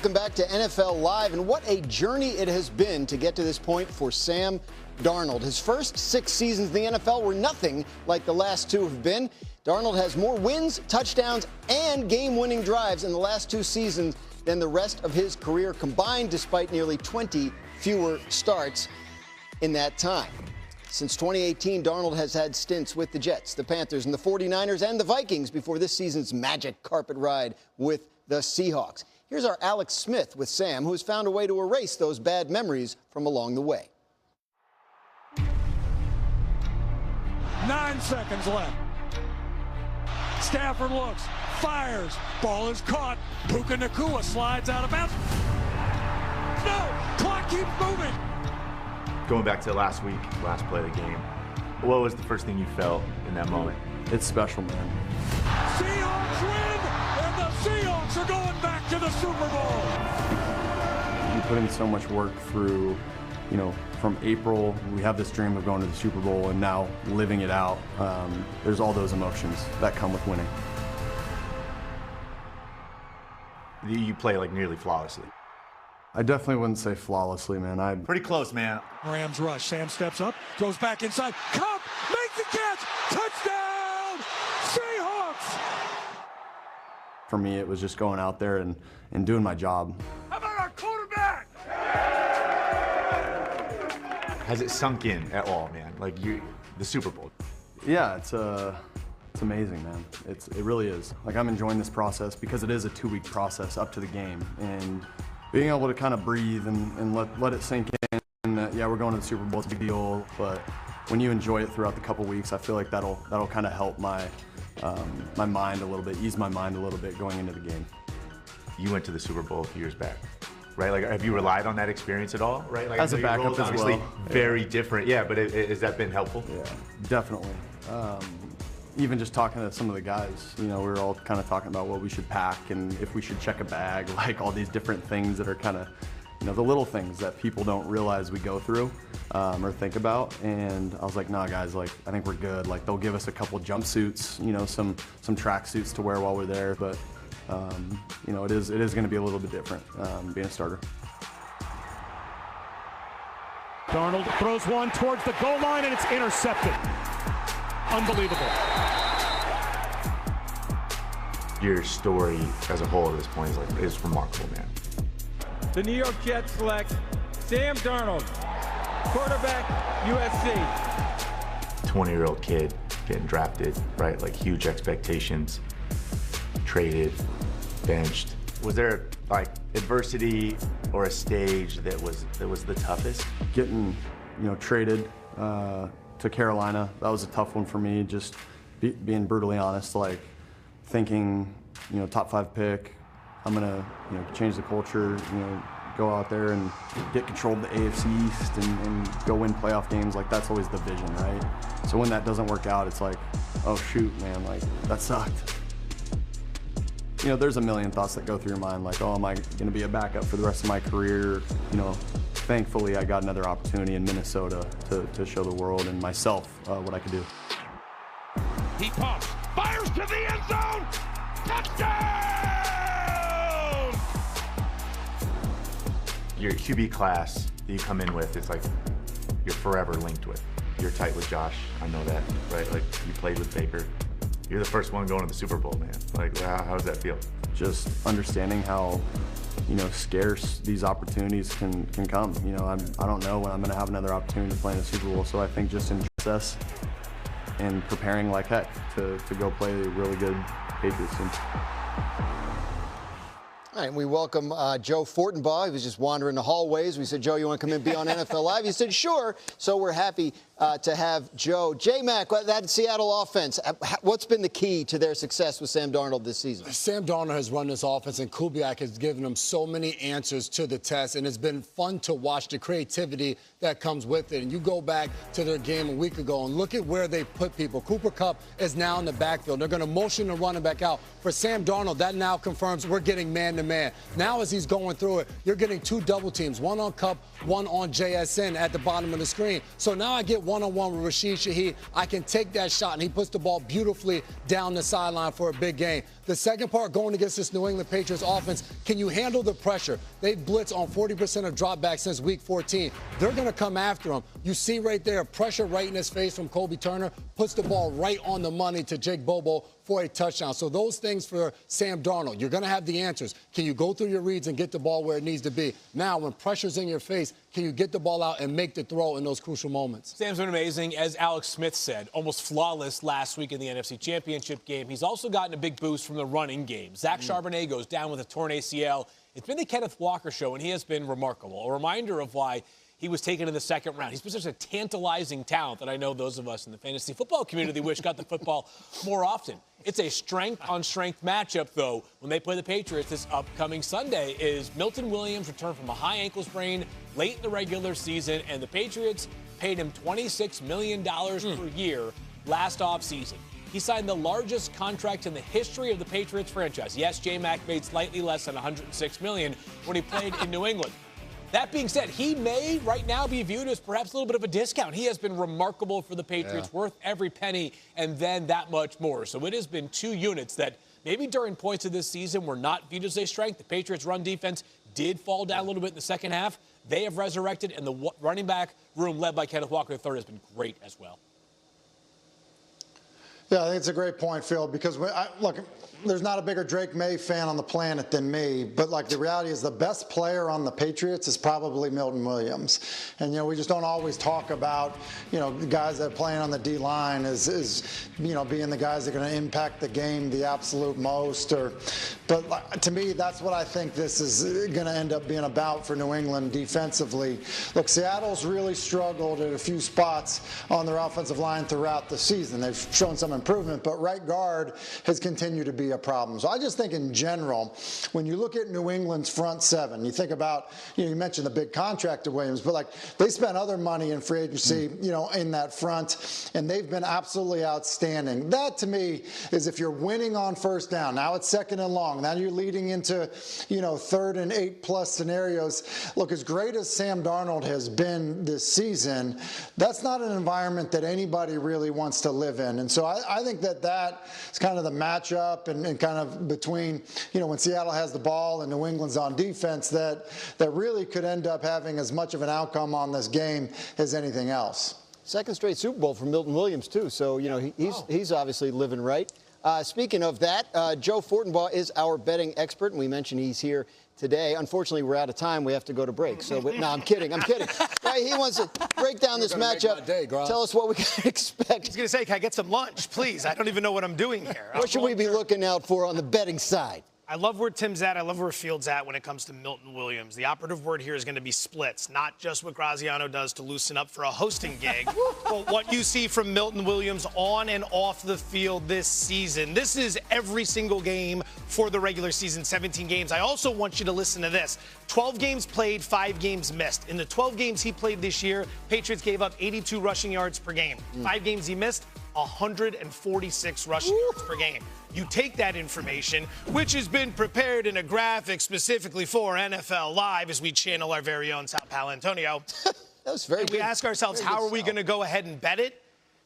welcome back to NFL Live. And what a journey it has been to get to this point for Sam Darnold. His first 6 seasons in the NFL were nothing like the last 2 have been. Darnold has more wins, touchdowns, and game-winning drives in the last 2 seasons than the rest of his career combined, despite nearly 20 fewer starts in that time. Since 2018, Darnold has had stints with the Jets, the Panthers, and the 49ers, and the Vikings before this season's magic carpet ride with the Seahawks. Here's our Alex Smith with Sam, who has found a way to erase those bad memories from along the way. 9 seconds left. Stafford looks, fires, ball is caught. Puka Nacua slides out of bounds. No, clock keeps moving. Going back to last week, last play of the game, what was the first thing you felt in that moment? It's special, man. Seahawks win, and the Seahawks are going back to the Super Bowl. You put in so much work through, from April, we have this dream of going to the Super Bowl, and now living it out. There's all those emotions that come with winning. You play like nearly flawlessly. I definitely wouldn't say flawlessly, man. Pretty close, man. Rams rush. Sam steps up, goes back inside. Cup makes the catch. Touchdown, Seahawks. For me, it was just going out there and doing my job. How about our quarterback? Has it sunk in at all, man? Like the Super Bowl. Yeah, it's amazing, man. It really is. Like, I'm enjoying this process because it is a 2-week process up to the game, and being able to kind of breathe and let it sink in that, yeah, we're going to the Super Bowl, it's a big deal, but when you enjoy it throughout the couple weeks, I feel like that'll kind of help my mind a little bit, ease my mind a little bit going into the game. You went to the Super Bowl a few years back, right? Like, have you relied on that experience at all, right? Like, as a backup as obviously well. Very different, yeah, but has that been helpful? Yeah, definitely. Even just talking to some of the guys, we were all kind of talking about what we should pack and if we should check a bag, like all these different things that are kind of, the little things that people don't realize we go through or think about. And I was like, nah, guys, like, I think we're good. Like, they'll give us a couple jumpsuits, some track suits to wear while we're there. But, it is going to be a little bit different being a starter. Darnold throws one towards the goal line, and it's intercepted. Unbelievable. Your story as a whole at this point is remarkable, man. The New York Jets select Sam Darnold, quarterback, USC. 20-year-old kid getting drafted, right? Like, huge expectations, traded, benched. Was there like adversity or a stage that was the toughest? Getting, traded to Carolina, that was a tough one for me. Just being brutally honest, like thinking, top 5 pick, I'm gonna, change the culture, go out there and get control of the AFC East and go win playoff games. Like, that's always the vision, right? So when that doesn't work out, it's like, oh shoot, man, like that sucked. There's a million thoughts that go through your mind, like, oh, am I gonna be a backup for the rest of my career? Thankfully, I got another opportunity in Minnesota to show the world and myself what I could do. He pumps, fires to the end zone. Touchdown! Your QB class that you come in with, it's like you're forever linked with. You're tight with Josh, I know that, right? Like, you played with Baker. You're the first one going to the Super Bowl, man. Like, how does that feel? Just understanding how, scarce these opportunities can come. I don't know when I'm going to have another opportunity to play in the Super Bowl, so I think just in process and preparing like heck to go play a really good Patriots team. All right, we welcome Joe Fortenbaugh. He was just wandering the hallways. We said, Joe, you want to come in and be on NFL Live? He said, sure. So we're happy to have Joe. J-Mac, that Seattle offense, what's been the key to their success with Sam Darnold this season? Sam Darnold has run this offense, and Kubiak has given him so many answers to the test, and it's been fun to watch the creativity that comes with it. And you go back to their game a week ago and look at where they put people. Cooper Kupp is now in the backfield. They're going to motion the running back out. For Sam Darnold, that now confirms we're getting man-to-man. Now as he's going through it, you're getting 2 double teams, one on Kupp, one on JSN at the bottom of the screen. So now I get one-on-one with Rashid Shaheed, I can take that shot, and he puts the ball beautifully down the sideline for a big gain. The second part, going against this New England Patriots offense, can you handle the pressure? They blitz on 40% of dropbacks since week 14. They're going to come after him. You see right there, pressure right in his face from Kobe Turner, puts the ball right on the money to Jake Bobo for a touchdown. So those things for Sam Darnold, you're going to have the answers. Can you go through your reads and get the ball where it needs to be? Now, when pressure's in your face, can you get the ball out and make the throw in those crucial moments? Sam's been amazing, as Alex Smith said, almost flawless last week in the NFC Championship game. He's also gotten a big boost from the running game. Zach Charbonnet goes down with a torn ACL. It's been the Kenneth Walker show, and he has been remarkable. A reminder of why he was taken in the second round. He's been such a tantalizing talent that I know those of us in the fantasy football community wish got the football more often. It's a strength-on-strength matchup, though, when they play the Patriots this upcoming Sunday. Is Milton Williams returned from a high ankle sprain late in the regular season, and the Patriots paid him $26 million per year last offseason. He signed the largest contract in the history of the Patriots franchise. Yes, J-Mac made slightly less than $106 million when he played in New England. That being said, he may right now be viewed as perhaps a little bit of a discount. He has been remarkable for the Patriots, worth every penny and then that much more. So it has been two units that maybe during points of this season were not viewed as a strength. The Patriots' run defense did fall down a little bit in the second half. They have resurrected, and the running back room led by Kenneth Walker III has been great as well. Yeah, I think it's a great point, Phil, because look, there's not a bigger Drake May fan on the planet than me, but like the reality is the best player on the Patriots is probably Milton Williams. And, you know, we just don't always talk about, you know, the guys that are playing on the D-line as you know, being the guys that are going to impact the game the absolute most. But to me, that's what I think this is going to end up being about for New England defensively. Look, Seattle's really struggled at a few spots on their offensive line throughout the season. They've shown some improvement, but right guard has continued to be a problem. So I just think in general, when you look at New England's front seven, you think about, you know, you mentioned the big contract of Williams, but like they spent other money in free agency, you know, in that front, and they've been absolutely outstanding. That to me is if you're winning on first down, now it's second and long, now you're leading into, you know, 3rd and 8+ scenarios. Look, as great as Sam Darnold has been this season, that's not an environment that anybody really wants to live in. And so I think that is kind of the matchup and kind of between, you know, when Seattle has the ball and New England's on defense that really could end up having as much of an outcome on this game as anything else. Second straight Super Bowl for Milton Williams, too. So, you know, he's obviously living right. Speaking of that, Joe Fortenbaugh is our betting expert, and we mentioned he's here today. Unfortunately, we're out of time. We have to go to break. So, no, I'm kidding. Right, he wants to break down this matchup. Tell us what we can expect. He's going to say, can I get some lunch, please? I don't even know what I'm doing here. What should we be looking out for on the betting side? I love where Tim's at. I love where Field's at when it comes to Milton Williams. The operative word here is going to be splits, not just what Graziano does to loosen up for a hosting gig, but what you see from Milton Williams on and off the field this season. This is every single game for the regular season, 17 games. I also want you to listen to this. 12 games played, 5 games missed. In the 12 games he played this year, Patriots gave up 82 rushing yards per game. 5 games he missed, 146 rushing yards per game. You take that information, which has been prepared in a graphic specifically for NFL Live as we channel our very own Sal Paolantonio. That was very good. We ask ourselves, how are we going to go ahead and bet it?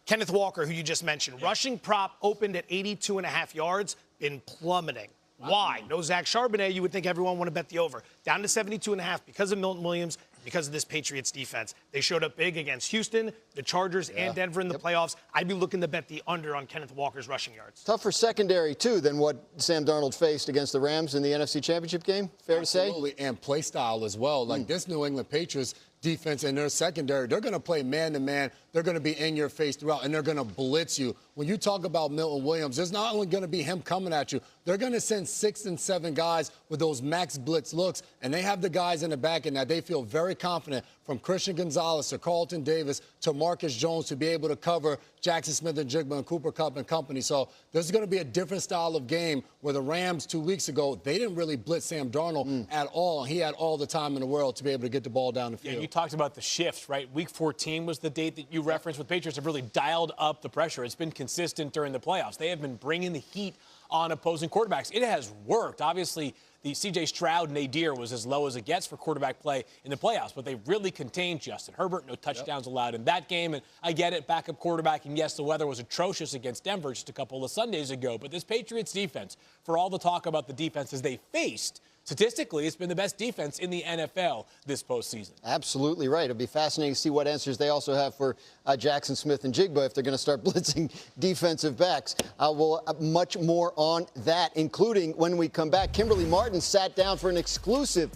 Kenneth Walker, who you just mentioned, rushing prop opened at 82.5 yards, been plummeting. Why? No Zach Charbonnet, you would think everyone want to bet the over. Down to 72.5 because of Milton Williams, because of this Patriots defense. They showed up big against Houston, the Chargers, and Denver in the playoffs. I'd be looking to bet the under on Kenneth Walker's rushing yards. Tougher secondary, too, than what Sam Darnold faced against the Rams in the NFC Championship game, fair to say? Absolutely, and play style as well. Like this New England Patriots defense and their secondary, they're going to play man-to-man. They're going to be in your face throughout, and they're going to blitz you. When you talk about Milton Williams, there's not only going to be him coming at you, they're going to send 6 and 7 guys with those max blitz looks, and they have the guys in the back end that they feel very confident, from Christian Gonzalez to Carlton Davis to Marcus Jones, to be able to cover Jackson Smith and Jigba and Cooper Kupp and company. So there's going to be a different style of game where the Rams 2 weeks ago, they didn't really blitz Sam Darnold at all. He had all the time in the world to be able to get the ball down the field. Yeah, you talked about the shift, right? Week 14 was the date that you referenced with Patriots have really dialed up the pressure. It's been consistent during the playoffs. They have been bringing the heat on opposing quarterbacks. It has worked. Obviously, the C.J. Stroud nadir was as low as it gets for quarterback play in the playoffs, but they really contained Justin Herbert. No touchdowns allowed in that game, and I get it, backup quarterback, and yes, the weather was atrocious against Denver just a couple of Sundays ago, but this Patriots defense, for all the talk about the defenses they faced, statistically, it's been the best defense in the NFL this postseason. Absolutely right. It'll be fascinating to see what answers they also have for Jackson Smith and Jigba if they're going to start blitzing defensive backs. Much more on that, including when we come back. Kimberly Martin sat down for an exclusive